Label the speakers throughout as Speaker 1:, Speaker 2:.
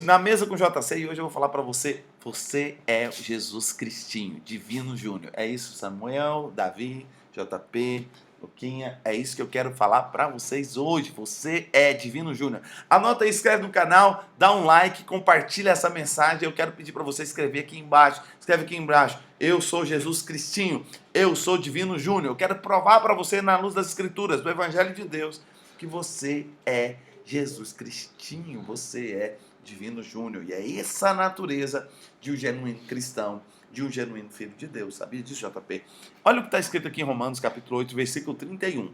Speaker 1: na mesa com o JC, e hoje eu vou falar para você, você é Jesus Cristinho, Divino Júnior. É isso, Samuel, Davi, JP, Luquinha, é isso que eu quero falar para vocês hoje. Você é Divino Júnior. Anota aí, inscreve no canal, dá um like, compartilha essa mensagem. Eu quero pedir para você escrever aqui embaixo. Escreve aqui embaixo. Eu sou Jesus Cristinho, eu sou Divino Júnior. Eu quero provar para você na luz das Escrituras, do Evangelho de Deus, que você é Jesus Cristinho, você é Divino Júnior. E é essa a natureza de um genuíno cristão, de um genuíno filho de Deus. Sabia disso, JP? Olha o que está escrito aqui em Romanos capítulo 8, versículo 31.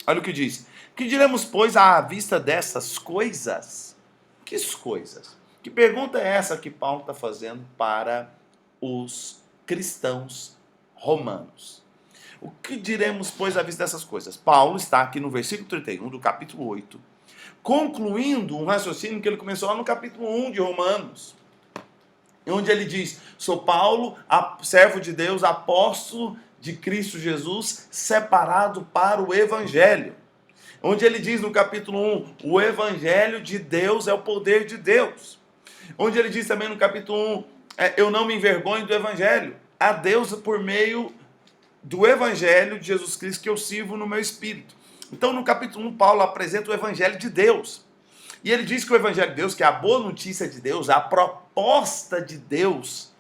Speaker 1: Olha o que diz. Que diremos, pois, à vista dessas coisas? Que coisas? Que pergunta é essa que Paulo está fazendo para os cristãos romanos? O que diremos, pois, à vista dessas coisas? Paulo está aqui no versículo 31 do capítulo 8, concluindo um raciocínio que ele começou lá no capítulo 1 de Romanos, onde ele diz: sou Paulo, servo de Deus, apóstolo de Cristo Jesus, separado para o Evangelho. Onde ele diz no capítulo 1, o Evangelho de Deus é o poder de Deus. Onde ele diz também no capítulo 1, eu não me envergonho do Evangelho. A Deus por meio do Evangelho de Jesus Cristo que eu sirvo no meu espírito. Então no capítulo 1, Paulo apresenta o Evangelho de Deus. E ele diz que o Evangelho de Deus, que é a boa notícia de Deus, a proposta de Deus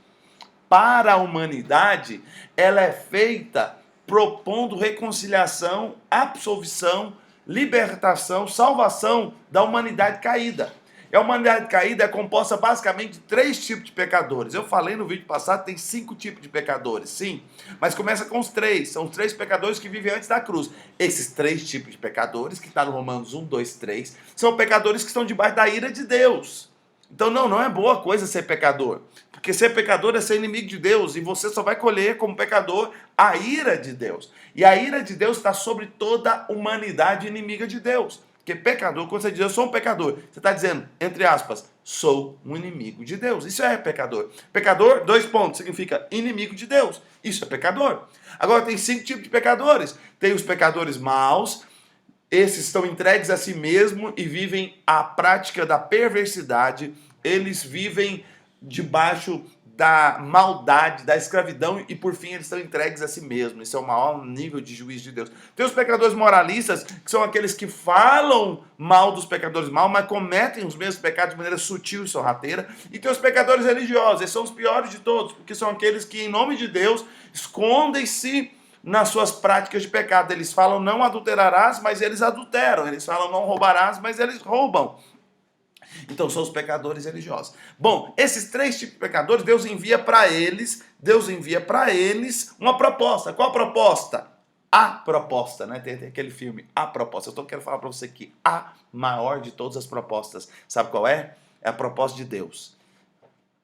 Speaker 1: para a humanidade, ela é feita propondo reconciliação, absolvição, libertação, salvação da humanidade caída. E a humanidade caída é composta basicamente de 3 tipos de pecadores. Eu falei no vídeo passado, tem 5 tipos de pecadores, sim. Mas começa com os 3. São os 3 pecadores que vivem antes da cruz. Esses 3 tipos de pecadores, que está no Romanos 1, 2, 3, são pecadores que estão debaixo da ira de Deus. Então não é boa coisa ser pecador. Porque ser pecador é ser inimigo de Deus. E você só vai colher como pecador a ira de Deus. E a ira de Deus está sobre toda a humanidade inimiga de Deus. Porque pecador, quando você diz eu sou um pecador, você está dizendo, entre aspas, sou um inimigo de Deus. Isso é pecador. Pecador, 2 pontos, significa inimigo de Deus. Isso é pecador. Agora tem 5 tipos de pecadores. Tem os pecadores maus, esses estão entregues a si mesmo e vivem a prática da perversidade. Eles vivem debaixo da maldade, da escravidão, e por fim eles estão entregues a si mesmos. Isso é o maior nível de juízo de Deus. Tem os pecadores moralistas, que são aqueles que falam mal dos pecadores maus, mas cometem os mesmos pecados de maneira sutil e sorrateira. E tem os pecadores religiosos, esses são os piores de todos, porque são aqueles que, em nome de Deus, escondem-se nas suas práticas de pecado. Eles falam não adulterarás, mas eles adulteram. Eles falam não roubarás, mas eles roubam. Então são os pecadores religiosos. Bom, esses 3 tipos de pecadores, Deus envia para eles uma proposta. Qual a proposta? A proposta, né? Tem aquele filme, A Proposta. Eu quero falar para você que a maior de todas as propostas, sabe qual é? É a proposta de Deus,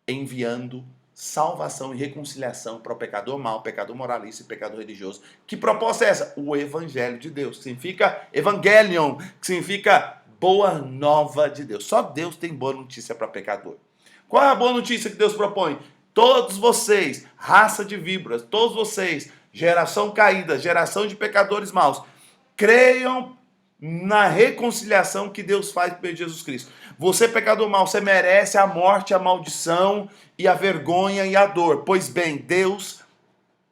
Speaker 1: enviando salvação e reconciliação para o pecador mau, pecador moralista e pecador religioso. Que proposta é essa? O Evangelho de Deus, que significa Evangelion, que significa boa nova de Deus. Só Deus tem boa notícia para pecador. Qual é a boa notícia que Deus propõe? Todos vocês, raça de víboras, todos vocês, geração caída, geração de pecadores maus, creiam na reconciliação que Deus faz por meio de Jesus Cristo. Você, pecador mau, você merece a morte, a maldição e a vergonha e a dor. Pois bem, Deus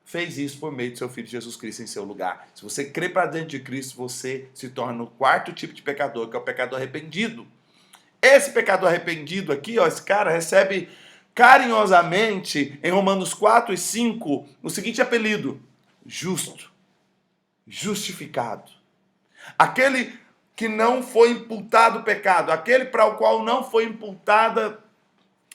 Speaker 1: fez isso por meio de seu Filho Jesus Cristo em seu lugar. Se você crê para dentro de Cristo, você se torna o 4º tipo de pecador, que é o pecador arrependido. Esse pecador arrependido aqui, ó, esse cara recebe carinhosamente, em Romanos 4 e 5, o seguinte apelido: justo, justificado. Aquele que não foi imputado pecado, aquele para o qual não foi imputada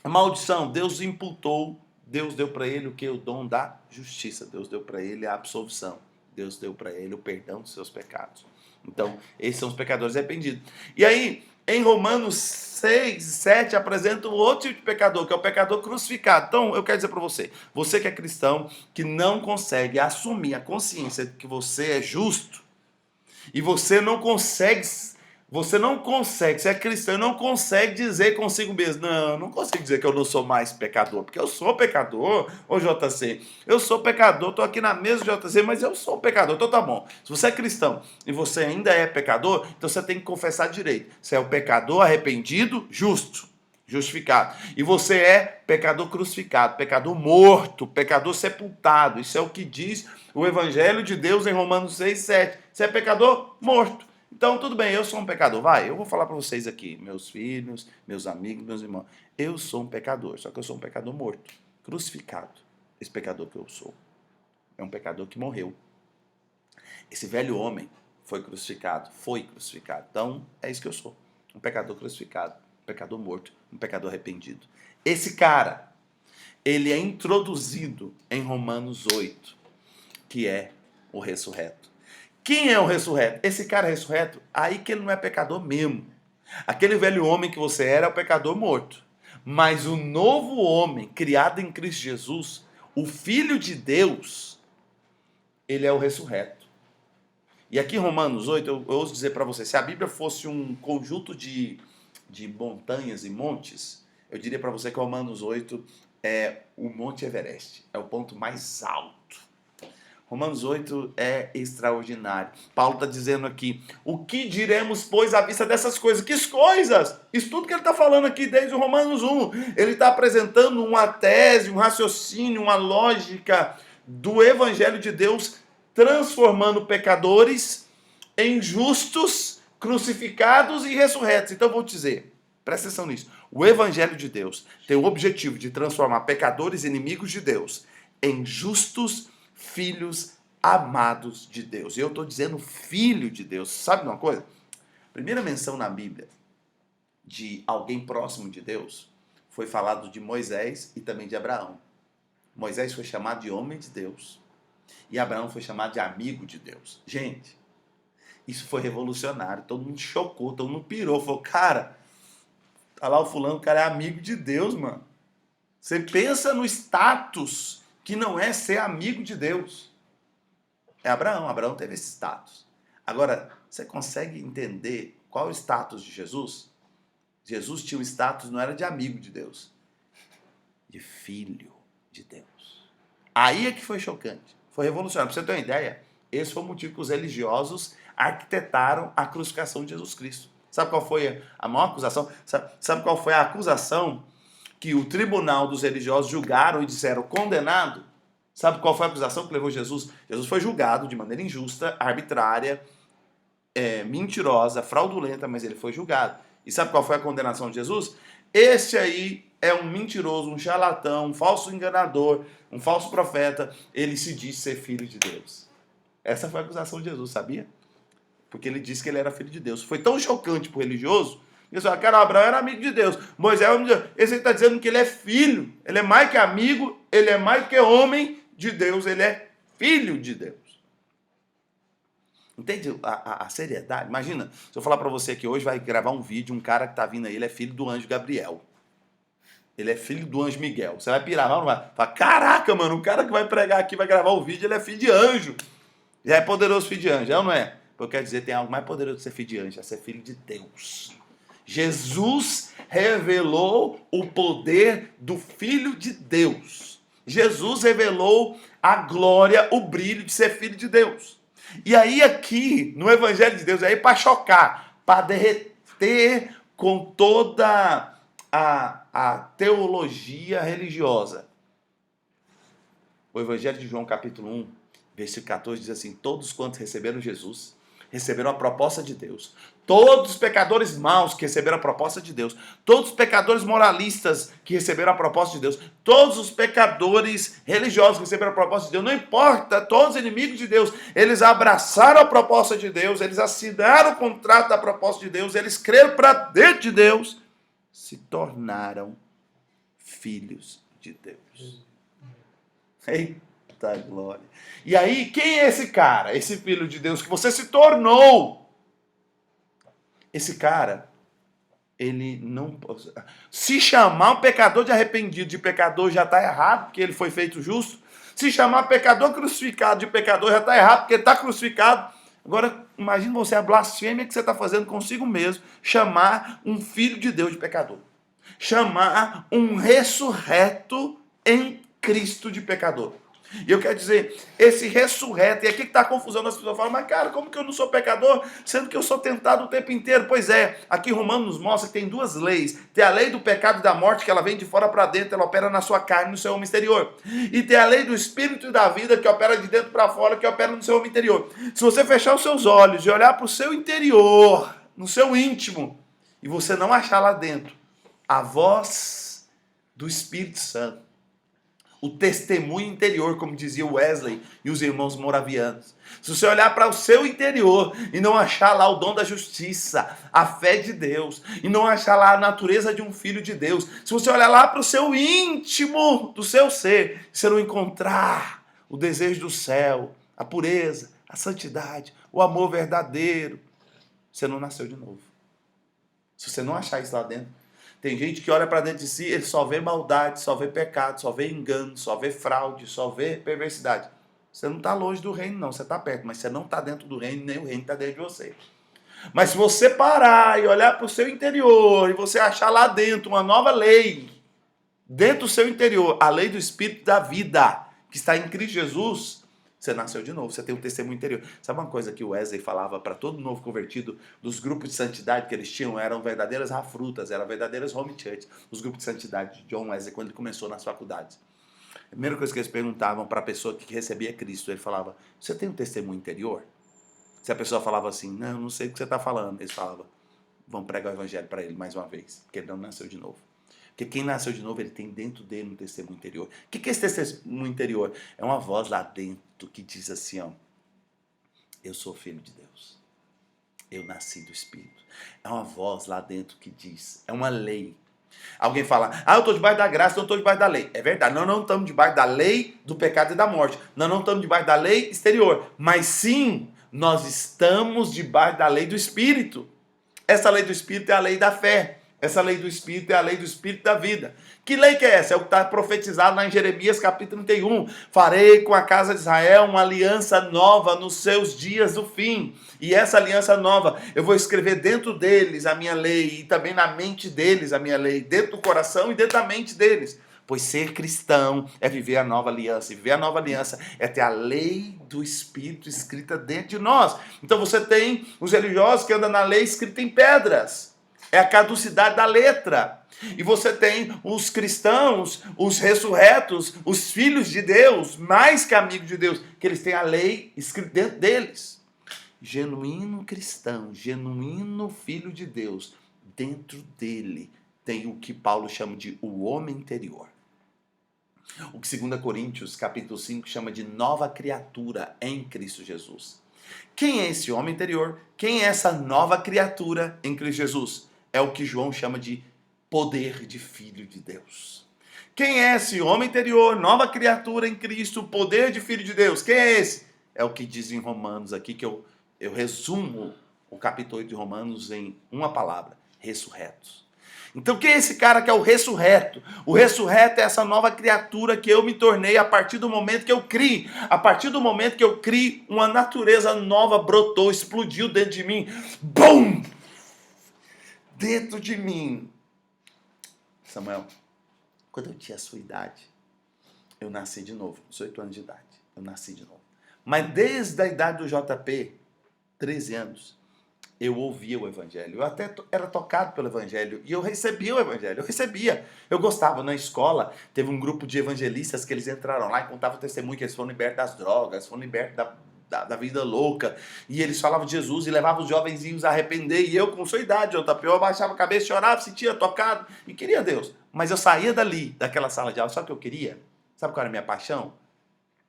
Speaker 1: maldição, Deus imputou. Deus deu para ele o que? O dom da justiça. Deus deu para ele a absolvição. Deus deu para ele o perdão dos seus pecados. Então, esses são os pecadores arrependidos. E aí, em Romanos 6 e 7, apresenta um outro tipo de pecador, que é o pecador crucificado. Então, eu quero dizer para você, você que é cristão, que não consegue assumir a consciência de que você é justo, e você não consegue, você é cristão e não consegue dizer consigo mesmo, não consigo dizer que eu não sou mais pecador, porque eu sou pecador, ô JC, eu sou pecador, estou aqui na mesa do JC, mas eu sou pecador, então tá bom. Se você é cristão e você ainda é pecador, então você tem que confessar direito. Você é o pecador arrependido, justo. justificado. E você é pecador crucificado, pecador morto, pecador sepultado. Isso é o que diz o Evangelho de Deus em Romanos 6, 7. Você é pecador morto. Então, tudo bem, eu sou um pecador. Vai, eu vou falar para vocês aqui, meus filhos, meus amigos, meus irmãos. Eu sou um pecador, só que eu sou um pecador morto, crucificado. Esse pecador que eu sou é um pecador que morreu. Esse velho homem foi crucificado. Então, é isso que eu sou. Um pecador crucificado, um pecador morto, um pecador arrependido. Esse cara, ele é introduzido em Romanos 8, que é o ressurreto. Quem é o ressurreto? Esse cara ressurreto, aí que ele não é pecador mesmo. Aquele velho homem que você era é o pecador morto. Mas o novo homem, criado em Cristo Jesus, o Filho de Deus, ele é o ressurreto. E aqui em Romanos 8, eu ouso dizer para você, se a Bíblia fosse um conjunto de montanhas e montes, eu diria para você que Romanos 8 é o Monte Everest, é o ponto mais alto. Romanos 8 é extraordinário. Paulo está dizendo aqui, o que diremos, pois, à vista dessas coisas? Que coisas? Isso tudo que ele está falando aqui desde o Romanos 1. Ele está apresentando uma tese, um raciocínio, uma lógica do Evangelho de Deus, transformando pecadores em justos, crucificados e ressurretos. Então eu vou te dizer, presta atenção nisso. O Evangelho de Deus tem o objetivo de transformar pecadores inimigos de Deus em justos filhos amados de Deus. E eu estou dizendo filho de Deus. Sabe uma coisa? Primeira menção na Bíblia de alguém próximo de Deus foi falado de Moisés e também de Abraão. Moisés foi chamado de homem de Deus e Abraão foi chamado de amigo de Deus. Gente, isso foi revolucionário. Todo mundo chocou, todo mundo pirou. Falou, cara, tá lá o fulano, o cara é amigo de Deus, mano. Você pensa no status que não é ser amigo de Deus. É Abraão. Abraão teve esse status. Agora, você consegue entender qual é o status de Jesus? Jesus tinha um status, não era de amigo de Deus, de filho de Deus. Aí é que foi chocante. Foi revolucionário. Para você ter uma ideia, esse foi o motivo que os religiosos arquitetaram a crucificação de Jesus Cristo. Sabe qual foi a maior acusação? Sabe qual foi a acusação que o tribunal dos religiosos julgaram e disseram condenado? Sabe qual foi a acusação que levou Jesus? Jesus foi julgado de maneira injusta, arbitrária, mentirosa, fraudulenta, mas ele foi julgado. E sabe qual foi a condenação de Jesus? Este aí é um mentiroso, um charlatão, um falso enganador, um falso profeta. Ele se diz ser filho de Deus. Essa foi a acusação de Jesus, sabia? Porque ele disse que ele era filho de Deus. Foi tão chocante para o religioso. Ele falou, cara, Abraão era amigo de Deus. Moisés, esse está dizendo que ele é filho. Ele é mais que amigo, ele é mais que homem de Deus. Ele é filho de Deus. Entende a seriedade? Imagina, se eu falar para você que hoje vai gravar um vídeo, um cara que está vindo aí, ele é filho do anjo Gabriel. Ele é filho do anjo Miguel. Você vai pirar, não vai? Fala, caraca, mano, o cara que vai pregar aqui, vai gravar o vídeo, ele é filho de anjo. Já é poderoso filho de anjo, é ou não é? Eu quero dizer, tem algo mais poderoso que ser filho de anjo, é ser filho de Deus. Jesus revelou o poder do Filho de Deus. Jesus revelou a glória, o brilho de ser filho de Deus. E aí aqui, no Evangelho de Deus, aí para chocar, para derreter com toda a teologia religiosa. O Evangelho de João, capítulo 1, versículo 14, diz assim, todos quantos receberam Jesus, receberam a proposta de Deus. Todos os pecadores maus que receberam a proposta de Deus. Todos os pecadores moralistas que receberam a proposta de Deus. Todos os pecadores religiosos que receberam a proposta de Deus. Não importa, todos os inimigos de Deus. Eles abraçaram a proposta de Deus. Eles assinaram o contrato da proposta de Deus. Eles creram para dentro de Deus. Se tornaram filhos de Deus. Eita glória. E aí, quem é esse cara? Esse filho de Deus que você se tornou? Esse cara, ele não... Se chamar um pecador de arrependido de pecador já está errado, porque ele foi feito justo. Se chamar pecador crucificado de pecador já está errado, porque ele está crucificado. Agora, imagine você a blasfêmia que você está fazendo consigo mesmo. Chamar um filho de Deus de pecador. Chamar um ressurreto em Cristo de pecador. E eu quero dizer, esse ressurreto, e aqui que está a confusão das pessoas, falam, mas cara, como que eu não sou pecador, sendo que eu sou tentado o tempo inteiro? Pois é, aqui Romanos nos mostra que tem duas leis, tem a lei do pecado e da morte, que ela vem de fora para dentro, ela opera na sua carne, no seu homem exterior, e tem a lei do espírito e da vida, que opera de dentro para fora, que opera no seu homem interior. Se você fechar os seus olhos e olhar para o seu interior, no seu íntimo, e você não achar lá dentro a voz do Espírito Santo, o testemunho interior, como dizia Wesley e os irmãos moravianos. Se você olhar para o seu interior e não achar lá o dom da justiça, a fé de Deus, e não achar lá a natureza de um filho de Deus, se você olhar lá para o seu íntimo do seu ser, você não encontrar o desejo do céu, a pureza, a santidade, o amor verdadeiro, você não nasceu de novo. Se você não achar isso lá dentro, tem gente que olha para dentro de si, ele só vê maldade, só vê pecado, só vê engano, só vê fraude, só vê perversidade. Você não está longe do reino, não. Você está perto, mas você não está dentro do reino, nem o reino está dentro de você. Mas se você parar e olhar para o seu interior, e você achar lá dentro uma nova lei, dentro do seu interior, a lei do Espírito da vida, que está em Cristo Jesus, você nasceu de novo, você tem um testemunho interior. Sabe uma coisa que o Wesley falava para todo novo convertido, dos grupos de santidade que eles tinham, eram verdadeiras rafrutas, eram verdadeiras home church, os grupos de santidade de John Wesley, quando ele começou nas faculdades. A primeira coisa que eles perguntavam para a pessoa que recebia Cristo, ele falava, você tem um testemunho interior? Se a pessoa falava assim, não sei o que você está falando, eles falavam, vamos pregar o evangelho para ele mais uma vez, porque ele não nasceu de novo. Porque quem nasceu de novo, ele tem dentro dele um testemunho interior. O que é esse testemunho interior? É uma voz lá dentro que diz assim, ó, eu sou filho de Deus. Eu nasci do Espírito. É uma voz lá dentro que diz, é uma lei. Alguém fala, eu estou debaixo da graça, não estou debaixo da lei. É verdade, nós não estamos debaixo da lei do pecado e da morte. Nós não estamos debaixo da lei exterior. Mas sim, nós estamos debaixo da lei do Espírito. Essa lei do Espírito é a lei da fé. Essa lei do Espírito é a lei do Espírito da vida. Que lei que é essa? É o que está profetizado lá em Jeremias capítulo 31. Farei com a casa de Israel uma aliança nova nos seus dias do fim. E essa aliança nova, eu vou escrever dentro deles a minha lei, e também na mente deles a minha lei, dentro do coração e dentro da mente deles. Pois ser cristão é viver a nova aliança. E viver a nova aliança é ter a lei do Espírito escrita dentro de nós. Então você tem os religiosos que andam na lei escrita em pedras. É a caducidade da letra. E você tem os cristãos, os ressurretos, os filhos de Deus, mais que amigos de Deus, que eles têm a lei escrita dentro deles. Genuíno cristão, genuíno filho de Deus, dentro dele tem o que Paulo chama de o homem interior. O que 2 Coríntios capítulo 5 chama de nova criatura em Cristo Jesus. Quem é esse homem interior? Quem é essa nova criatura em Cristo Jesus? É o que João chama de poder de filho de Deus. Quem é esse homem interior, nova criatura em Cristo, poder de filho de Deus? Quem é esse? É o que diz em Romanos aqui, que eu resumo o capítulo 8 de Romanos em uma palavra, ressurretos. Então quem é esse cara que é o ressurreto? O ressurreto é essa nova criatura que eu me tornei a partir do momento que eu criei. A partir do momento que eu criei, uma natureza nova brotou, explodiu dentro de mim. Bum! Dentro de mim. Samuel, quando eu tinha a sua idade, eu nasci de novo, 18 anos de idade, eu nasci de novo. Mas desde a idade do JP, 13 anos, eu ouvia o evangelho, eu até era tocado pelo evangelho, e eu recebia o evangelho, eu gostava. Na escola, teve um grupo de evangelistas que eles entraram lá e contavam o testemunho que eles foram libertos das drogas, foram libertos da vida louca, e eles falavam de Jesus e levavam os jovenzinhos a arrepender, e eu com sua idade, JP, eu abaixava a cabeça, chorava, sentia tocado, e queria Deus. Mas eu saía daquela sala de aula, sabe o que eu queria? Sabe qual era a minha paixão?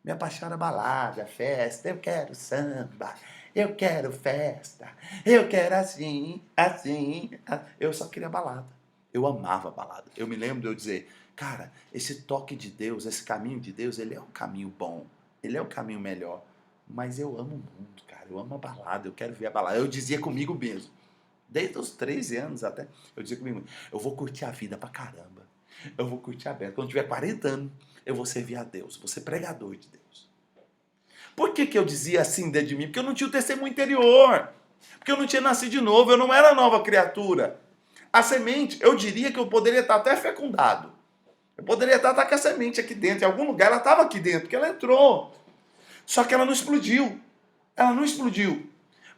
Speaker 1: Minha paixão era balada, festa, eu quero samba, eu quero festa, eu quero assim. Eu só queria balada. Eu amava balada. Eu me lembro de eu dizer, cara, esse toque de Deus, esse caminho de Deus, ele é um caminho bom, ele é um caminho melhor. Mas eu amo o mundo, cara, eu amo a balada, eu quero ver a balada. Eu dizia comigo mesmo, desde os 13 anos até, eu dizia comigo, eu vou curtir a vida pra caramba. Eu vou curtir a vida. Quando tiver 40 anos, eu vou servir a Deus, vou ser pregador de Deus. Por que eu dizia assim dentro de mim? Porque eu não tinha o testemunho interior. Porque eu não tinha nascido de novo, eu não era nova criatura. A semente, eu diria que eu poderia estar até fecundado. Eu poderia estar com a semente aqui dentro, em algum lugar ela estava aqui dentro, porque ela entrou. Só que ela não explodiu. Ela não explodiu.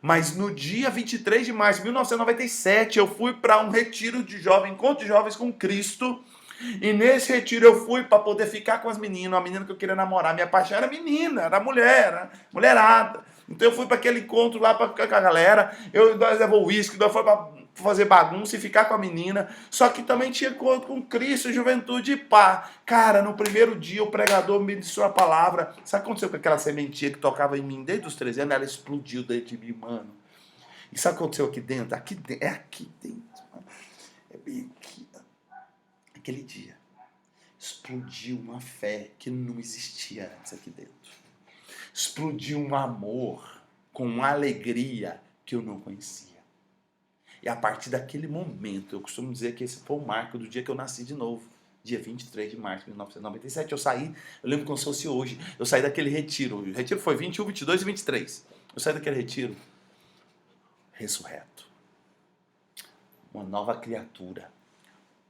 Speaker 1: Mas no dia 23 de março de 1997, eu fui para um retiro de jovens, encontro de jovens com Cristo. E nesse retiro eu fui para poder ficar com as meninas, uma menina que eu queria namorar. Minha paixão era menina, era mulher, era mulherada. Então eu fui para aquele encontro lá para ficar com a galera. Nós levamos uísque, nós fomos para fazer bagunça e ficar com a menina. Só que também tinha encontro com Cristo, juventude e pá. Cara, no primeiro dia o pregador me disse a palavra. Sabe o que aconteceu com aquela sementinha que tocava em mim desde os 13 anos? Ela explodiu dentro de mim, mano. E sabe o que aconteceu aqui dentro? É aqui dentro, mano. É bem aqui. Aquele dia explodiu uma fé que não existia antes aqui dentro. Explodiu um amor com uma alegria que eu não conhecia. E a partir daquele momento, eu costumo dizer que esse foi o marco do dia que eu nasci de novo. Dia 23 de março de 1997. Eu lembro como se fosse hoje. Eu saí daquele retiro. O retiro foi 21, 22 e 23. Eu saí daquele retiro ressurreto. Uma nova criatura.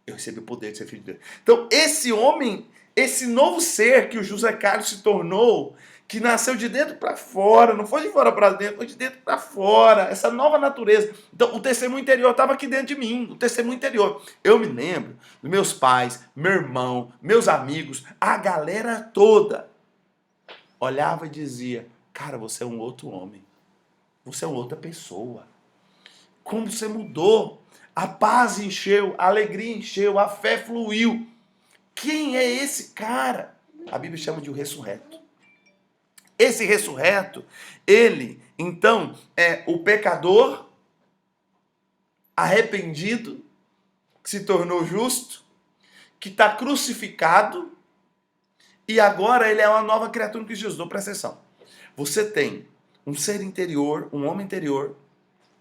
Speaker 1: Eu recebi o poder de ser filho de Deus. Então, esse homem, esse novo ser que o José Carlos se tornou, que nasceu de dentro para fora, não foi de fora para dentro, foi de dentro para fora, essa nova natureza. Então, o testemunho interior estava aqui dentro de mim, o testemunho interior. Eu me lembro dos meus pais, meu irmão, meus amigos, a galera toda olhava e dizia: cara, você é um outro homem, você é uma outra pessoa. Como você mudou? A paz encheu, a alegria encheu, a fé fluiu. Quem é esse cara? A Bíblia chama de o ressurreto. Esse ressurreto, ele, então, é o pecador arrependido, que se tornou justo, que está crucificado, e agora ele é uma nova criatura que Jesus. Presta atenção. Você tem um ser interior, um homem interior,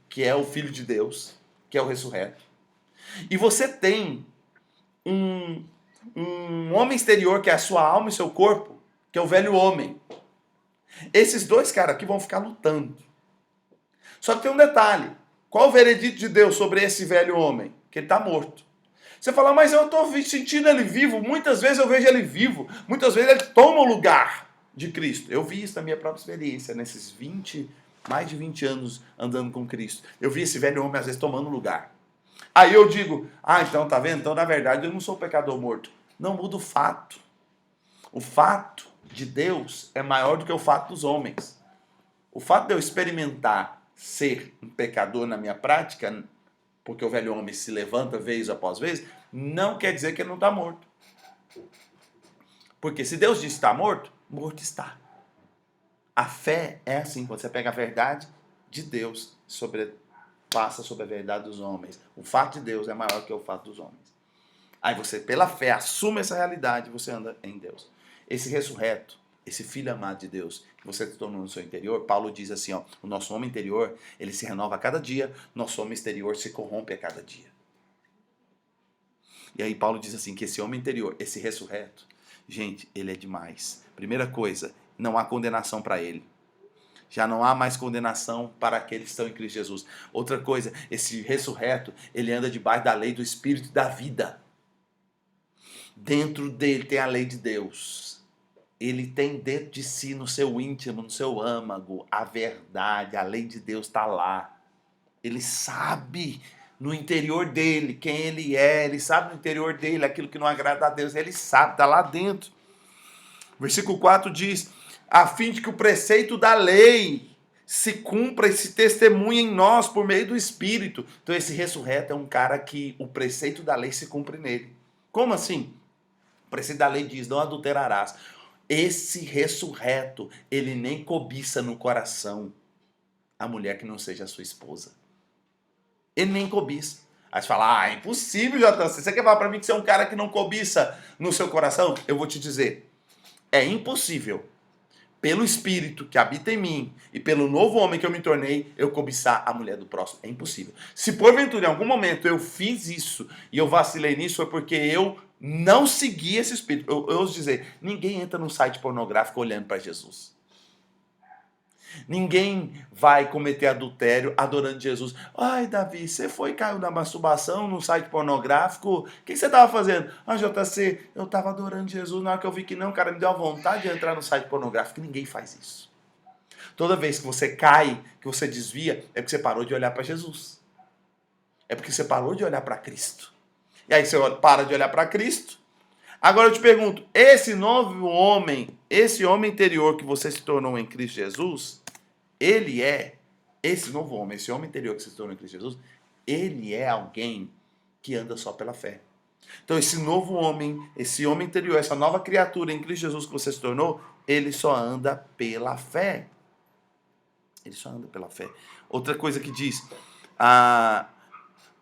Speaker 1: que é o Filho de Deus, que é o ressurreto. E você tem um homem exterior, que é a sua alma e seu corpo, que é o velho homem. Esses dois caras aqui vão ficar lutando. Só que tem um detalhe. Qual o veredito de Deus sobre esse velho homem? Que ele está morto. Você fala, mas eu estou sentindo ele vivo. Muitas vezes eu vejo ele vivo. Muitas vezes ele toma o lugar de Cristo. Eu vi isso na minha própria experiência, nesses mais de 20 anos andando com Cristo. Eu vi esse velho homem às vezes tomando lugar. Aí eu digo, então tá vendo? Então na verdade eu não sou pecador morto. Não muda o fato. O fato de Deus é maior do que o fato dos homens. O fato de eu experimentar ser um pecador na minha prática, porque o velho homem se levanta vez após vez, não quer dizer que ele não está morto. Porque se Deus diz que está morto, morto está. A fé é assim, quando você pega a verdade de Deus, passa sobre a verdade dos homens. O fato de Deus é maior que o fato dos homens. Aí você, pela fé, assume essa realidade e você anda em Deus. Esse ressurreto, esse filho amado de Deus, que você se tornou no seu interior, Paulo diz assim, o nosso homem interior, ele se renova a cada dia, nosso homem exterior se corrompe a cada dia. E aí Paulo diz assim, que esse homem interior, esse ressurreto, gente, ele é demais. Primeira coisa, não há condenação para ele. Já não há mais condenação para aqueles que estão em Cristo Jesus. Outra coisa, esse ressurreto, ele anda debaixo da lei do Espírito e da vida. Dentro dele tem a lei de Deus. Ele tem dentro de si, no seu íntimo, no seu âmago, a verdade, a lei de Deus está lá. Ele sabe no interior dele quem ele é, ele sabe no interior dele aquilo que não agrada a Deus, ele sabe, está lá dentro. Versículo 4 diz, a fim de que o preceito da lei se cumpra e se testemunhe em nós por meio do Espírito. Então esse ressurreto é um cara que o preceito da lei se cumpre nele. Como assim? O preceito da lei diz, não adulterarás. Esse ressurreto, ele nem cobiça no coração a mulher que não seja a sua esposa. Ele nem cobiça. Aí você fala, é impossível, Jota. Você quer falar para mim que você é um cara que não cobiça no seu coração? Eu vou te dizer, é impossível, pelo Espírito que habita em mim e pelo novo homem que eu me tornei, eu cobiçar a mulher do próximo. É impossível. Se porventura em algum momento eu fiz isso e eu vacilei nisso, foi porque eu não segui esse Espírito. Eu ouso dizer, ninguém entra num site pornográfico olhando para Jesus. Ninguém vai cometer adultério adorando Jesus. Ai, Davi, você foi e caiu na masturbação, num site pornográfico? O que você estava fazendo? Ah, JC, eu estava adorando Jesus. Na hora que eu vi que não, cara, me deu a vontade de entrar no site pornográfico. Ninguém faz isso. Toda vez que você cai, que você desvia, é porque você parou de olhar para Jesus. É porque você parou de olhar para Cristo. E aí você para de olhar para Cristo. Agora eu te pergunto, esse novo homem, esse homem interior que você se tornou em Cristo Jesus, ele é, esse novo homem, esse homem interior que você se tornou em Cristo Jesus, ele é alguém que anda só pela fé. Então esse novo homem, esse homem interior, essa nova criatura em Cristo Jesus que você se tornou, ele só anda pela fé. Ele só anda pela fé. Outra coisa que diz,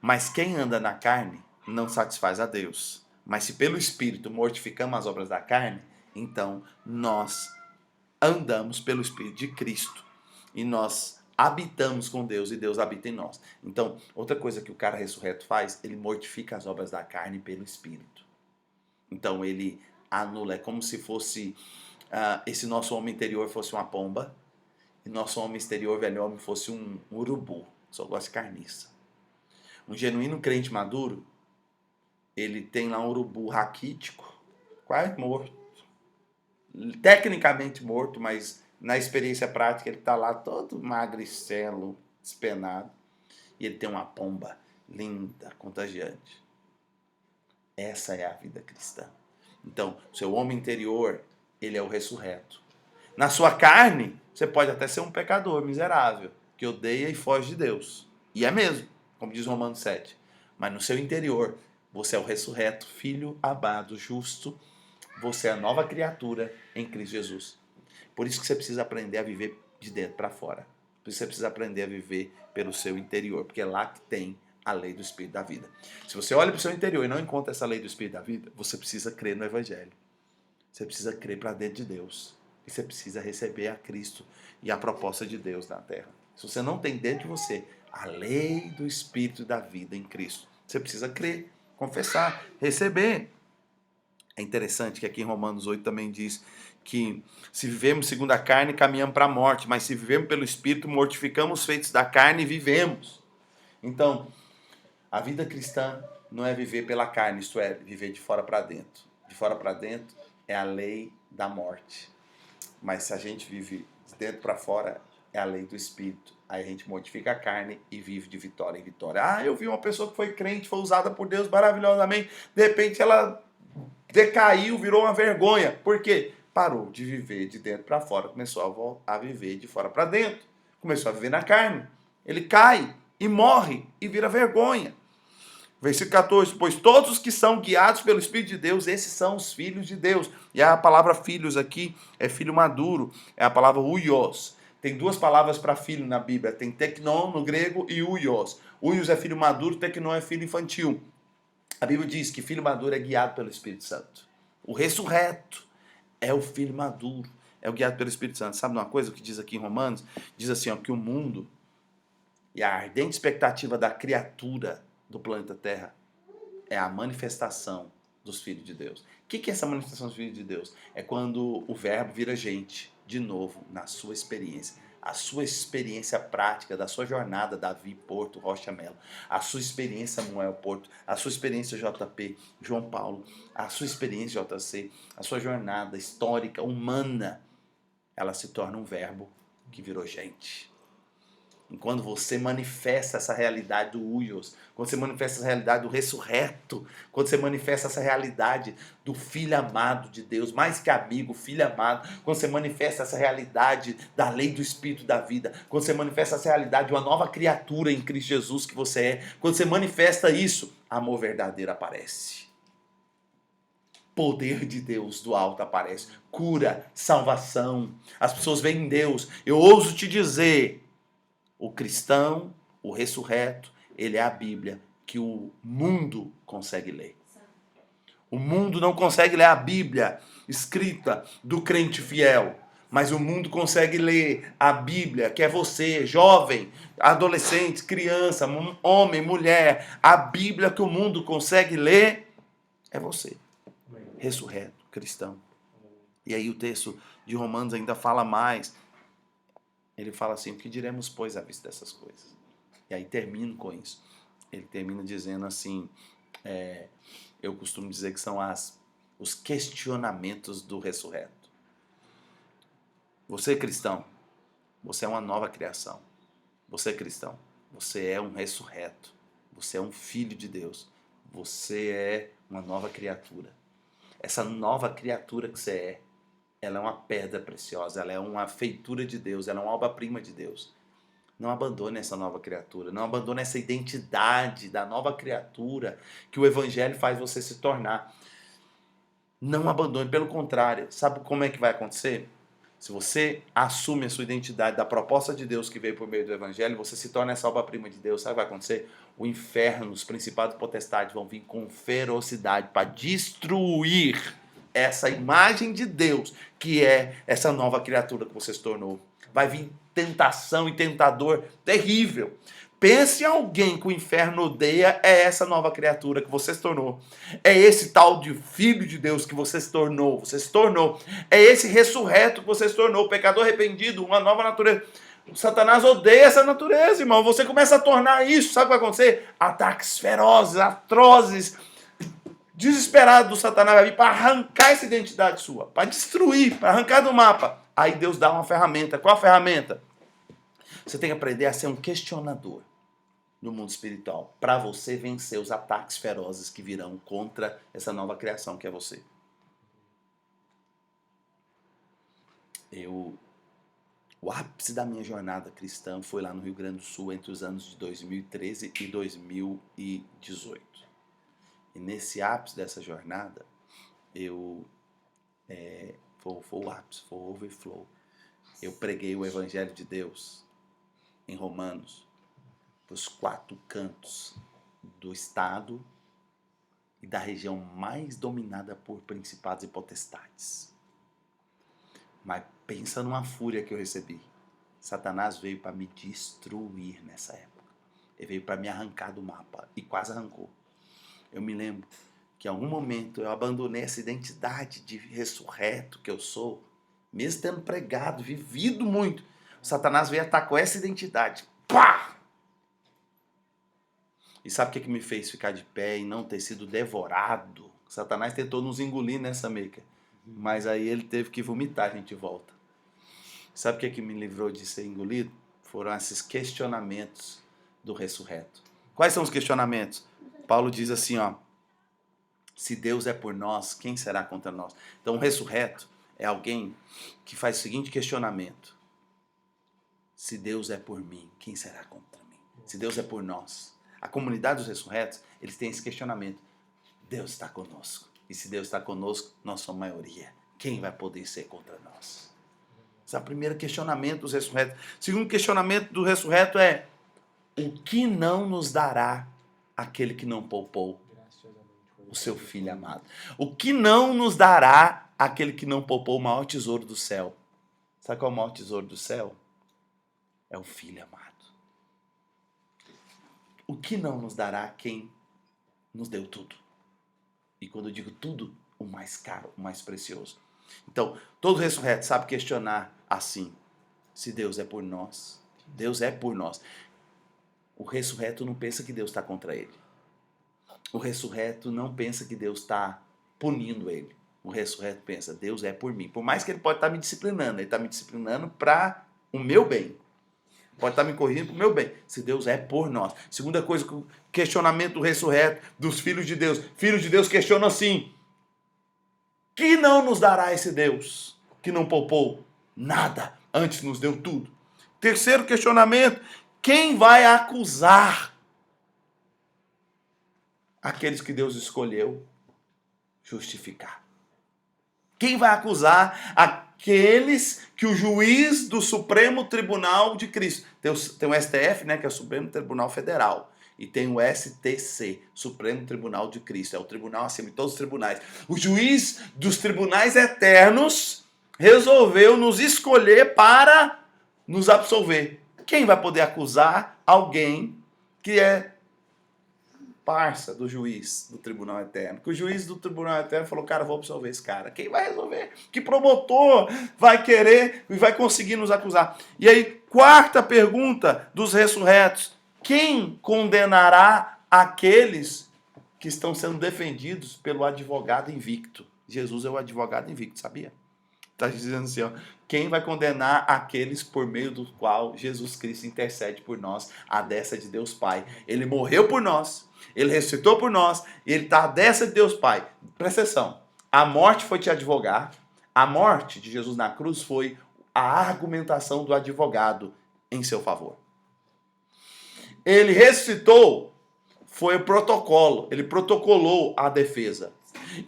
Speaker 1: mas quem anda na carne não satisfaz a Deus. Mas se pelo Espírito mortificamos as obras da carne, então nós andamos pelo Espírito de Cristo. E nós habitamos com Deus e Deus habita em nós. Então, outra coisa que o cara ressurreto faz, ele mortifica as obras da carne pelo Espírito. Então ele anula, é como se fosse, esse nosso homem interior fosse uma pomba, e nosso homem exterior, velho homem, fosse um urubu. Só gosta de carniça. Um genuíno crente maduro, ele tem lá um urubu raquítico, quase morto. Tecnicamente morto, mas na experiência prática ele está lá todo magricelo, despenado. E ele tem uma pomba linda, contagiante. Essa é a vida cristã. Então, seu homem interior, ele é o ressurreto. Na sua carne, você pode até ser um pecador miserável, que odeia e foge de Deus. E é mesmo, como diz Romanos 7. Mas no seu interior, você é o ressurreto, filho amado, justo. Você é a nova criatura em Cristo Jesus. Por isso que você precisa aprender a viver de dentro para fora. Por isso que você precisa aprender a viver pelo seu interior, porque é lá que tem a lei do Espírito da vida. Se você olha para o seu interior e não encontra essa lei do Espírito da vida, você precisa crer no Evangelho. Você precisa crer para dentro de Deus. E você precisa receber a Cristo e a proposta de Deus na terra. Se você não tem dentro de você a lei do Espírito da vida em Cristo, você precisa crer, confessar, receber. É interessante que aqui em Romanos 8 também diz que se vivemos segundo a carne, caminhamos para a morte, mas se vivemos pelo Espírito, mortificamos os feitos da carne e vivemos. Então, a vida cristã não é viver pela carne, isto é, viver de fora para dentro. De fora para dentro é a lei da morte. Mas se a gente vive de dentro para fora, é a lei do Espírito. Aí a gente mortifica a carne e vive de vitória em vitória. Ah, eu vi uma pessoa que foi crente, foi usada por Deus maravilhosamente, de repente ela decaiu, virou uma vergonha. Por quê? Parou de viver de dentro para fora, começou a viver de fora para dentro. Começou a viver na carne. Ele cai e morre e vira vergonha. Versículo 14, pois todos os que são guiados pelo Espírito de Deus, esses são os filhos de Deus. E a palavra filhos aqui é filho maduro, é a palavra huios. Tem duas palavras para filho na Bíblia, tem teknon no grego e huios. Huios é filho maduro, teknon é filho infantil. A Bíblia diz que filho maduro é guiado pelo Espírito Santo. O ressurreto é o filho maduro, é o guiado pelo Espírito Santo. Sabe uma coisa que diz aqui em Romanos? Diz assim, ó, que o mundo e a ardente expectativa da criatura do planeta Terra é a manifestação dos filhos de Deus. O que é essa manifestação dos filhos de Deus? É quando o verbo vira gente, de novo, na sua experiência. A sua experiência prática da sua jornada, Davi Porto, Rocha Melo. A sua experiência, Samuel Porto. A sua experiência, JP, João Paulo. A sua experiência, JC. A sua jornada histórica, humana. Ela se torna um verbo que virou gente. E quando você manifesta essa realidade do huios, quando você manifesta essa realidade do ressurreto, quando você manifesta essa realidade do filho amado de Deus, mais que amigo, filho amado, quando você manifesta essa realidade da lei do Espírito da vida, quando você manifesta essa realidade de uma nova criatura em Cristo Jesus que você é, quando você manifesta isso, amor verdadeiro aparece. Poder de Deus do alto aparece. Cura, salvação. As pessoas veem em Deus. Eu ouso te dizer, o cristão, o ressurreto, ele é a Bíblia que o mundo consegue ler. O mundo não consegue ler a Bíblia escrita do crente fiel, mas o mundo consegue ler a Bíblia, que é você, jovem, adolescente, criança, homem, mulher. A Bíblia que o mundo consegue ler é você, ressurreto, cristão. E aí o texto de Romanos ainda fala mais. ele fala assim, o que diremos, pois, à vista dessas coisas? E aí termino com isso. Ele termina dizendo assim, eu costumo dizer que são os questionamentos do ressurreto. Você cristão, você é uma nova criação. Você cristão, você é um ressurreto. Você é um filho de Deus. Você é uma nova criatura. Essa nova criatura que você é, ela é uma pedra preciosa, ela é uma feitura de Deus, ela é uma obra-prima de Deus. Não abandone essa nova criatura, não abandone essa identidade da nova criatura que o Evangelho faz você se tornar. Não abandone, pelo contrário. Sabe como é que vai acontecer? Se você assume a sua identidade da proposta de Deus que veio por meio do Evangelho, você se torna essa obra-prima de Deus. Sabe o que vai acontecer? O inferno, os principados e potestades vão vir com ferocidade para destruir essa imagem de Deus, que é essa nova criatura que você se tornou. Vai vir tentação e tentador terrível. Pense em alguém que o inferno odeia, é essa nova criatura que você se tornou. É esse tal de filho de Deus que você se tornou. Você se tornou. É esse ressurreto que você se tornou. O pecador arrependido, uma nova natureza. O Satanás odeia essa natureza, irmão. Você começa a tornar isso. Sabe o que vai acontecer? Ataques ferozes, atrozes, desesperados do Satanás vai vir para arrancar essa identidade sua. Para destruir, para arrancar do mapa. Aí Deus dá uma ferramenta. Qual a ferramenta? Você tem que aprender a ser um questionador no mundo espiritual, para você vencer os ataques ferozes que virão contra essa nova criação que é você. O ápice da minha jornada cristã foi lá no Rio Grande do Sul entre os anos de 2013 e 2018. E nesse ápice dessa jornada, foi o ápice, foi o overflow. Eu preguei o Evangelho de Deus em Romanos, para os 4 cantos do estado e da região mais dominada por principados e potestades. Mas pensa numa fúria que eu recebi. Satanás veio para me destruir nessa época. Ele veio para me arrancar do mapa e quase arrancou. Eu me lembro que em algum momento eu abandonei essa identidade de ressurreto que eu sou, mesmo tendo pregado, vivido muito. Satanás veio atacar essa identidade. Pá! E sabe o que me fez ficar de pé e não ter sido devorado? Satanás tentou nos engolir nessa meca. Mas aí ele teve que vomitar, a gente volta. Sabe o que me livrou de ser engolido? Foram esses questionamentos do ressurreto. Quais são os questionamentos? Paulo diz assim, ó. Se Deus é por nós, quem será contra nós? Então o ressurreto é alguém que faz o seguinte questionamento. Se Deus é por mim, quem será contra mim? Se Deus é por nós. A comunidade dos ressurretos, eles têm esse questionamento. Deus está conosco. E se Deus está conosco, nós somos maioria. Quem vai poder ser contra nós? Esse é o primeiro questionamento dos ressurretos. O segundo questionamento do ressurreto é: o que não nos dará aquele que não poupou o seu filho amado? O que não nos dará aquele que não poupou o maior tesouro do céu? Sabe qual é o maior tesouro do céu? É o filho amado. O que não nos dará quem nos deu tudo? E quando eu digo tudo, o mais caro, o mais precioso. Então, todo ressurreto sabe questionar assim: se Deus é por nós, Deus é por nós. O ressurreto não pensa que Deus está contra ele. O ressurreto não pensa que Deus está punindo ele. O ressurreto pensa: Deus é por mim. Por mais que ele pode estar me disciplinando, ele está me disciplinando para o meu bem. Pode estar me corrigindo para o meu bem. Se Deus é por nós. Segunda coisa, o questionamento do ressurreto dos filhos de Deus. Filhos de Deus questionam assim: que não nos dará esse Deus que não poupou nada, antes nos deu tudo? Terceiro questionamento: quem vai acusar aqueles que Deus escolheu justificar? Quem vai acusar aqueles que o juiz do Supremo Tribunal de Cristo, tem o STF, né, que é o Supremo Tribunal Federal, e tem o STC, Supremo Tribunal de Cristo, é o tribunal acima de todos os tribunais. O juiz dos tribunais eternos resolveu nos escolher para nos absolver. Quem vai poder acusar alguém que é parça do juiz do tribunal eterno. Que o juiz do tribunal eterno falou, cara, vou absolver esse cara. Quem vai resolver? Que promotor vai querer e vai conseguir nos acusar? E aí, quarta pergunta dos ressurretos. Quem condenará aqueles que estão sendo defendidos pelo advogado invicto? Jesus é o advogado invicto, sabia? Está dizendo assim, ó, quem vai condenar aqueles por meio do qual Jesus Cristo intercede por nós, à destra de Deus Pai. Ele morreu por nós, ele ressuscitou por nós, e ele está à destra de Deus Pai. Presta atenção, a morte foi te advogar, a morte de Jesus na cruz foi a argumentação do advogado em seu favor. Ele ressuscitou, foi o protocolo, ele protocolou a defesa.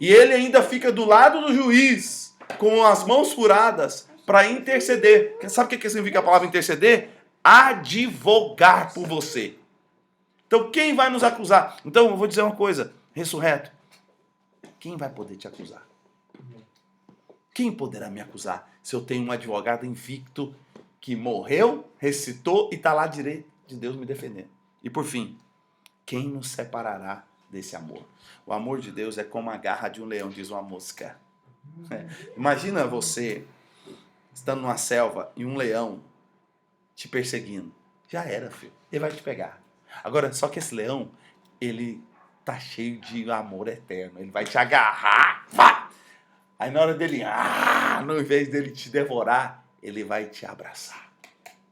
Speaker 1: E ele ainda fica do lado do juiz, com as mãos furadas, para interceder. Sabe o que significa a palavra interceder? Advogar por você. Então, quem vai nos acusar? Então, eu vou dizer uma coisa, ressurreto. Quem vai poder te acusar? Quem poderá me acusar se eu tenho um advogado invicto que morreu, ressuscitou e está lá direito de Deus me defendendo? E por fim, quem nos separará desse amor? O amor de Deus é como a garra de um leão, diz uma música. Imagina você estando numa selva e um leão te perseguindo. Já era, filho. Ele vai te pegar. Agora, só que esse leão, ele tá cheio de amor eterno. Ele vai te agarrar. Pá! Aí na hora dele, no invés dele te devorar, ele vai te abraçar.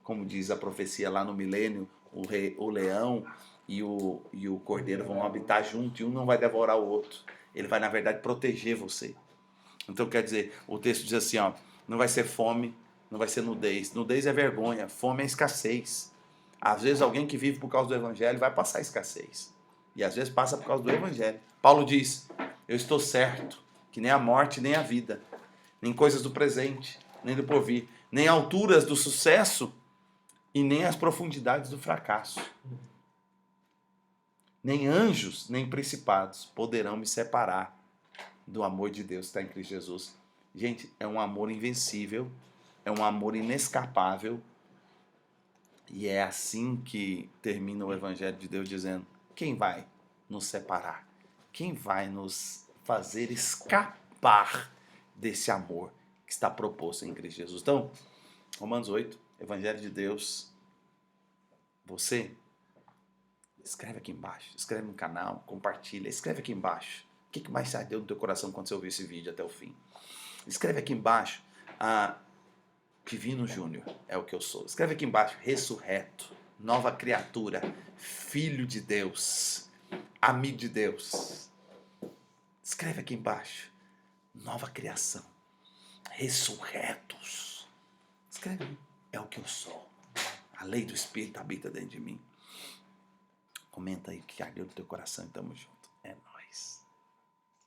Speaker 1: Como diz a profecia lá no milênio, o leão e o cordeiro vão habitar junto e um não vai devorar o outro. Ele vai, na verdade, proteger você. Então, quer dizer, o texto diz assim, ó, não vai ser fome, não vai ser nudez. Nudez é vergonha, fome é escassez. Às vezes alguém que vive por causa do evangelho vai passar escassez. E às vezes passa por causa do evangelho. Paulo diz, eu estou certo que nem a morte, nem a vida, nem coisas do presente, nem do porvir, nem alturas do sucesso e nem as profundidades do fracasso. Nem anjos, nem principados poderão me separar do amor de Deus que está em Cristo Jesus. Gente, é um amor invencível, é um amor inescapável, e é assim que termina o Evangelho de Deus dizendo, quem vai nos separar? Quem vai nos fazer escapar desse amor que está proposto em Cristo Jesus? Então, Romanos 8, Evangelho de Deus, você, escreve aqui embaixo, escreve no canal, compartilha, escreve aqui embaixo. O que mais ardeu no teu coração quando você ouviu esse vídeo até o fim? Escreve aqui embaixo, Divino Júnior é o que eu sou. Escreve aqui embaixo, ressurreto, nova criatura, filho de Deus, amigo de Deus. Escreve aqui embaixo, nova criação, ressurretos. Escreve, é o que eu sou. A lei do Espírito habita dentro de mim. Comenta aí o que ardeu no teu coração e tamo junto. É nóis.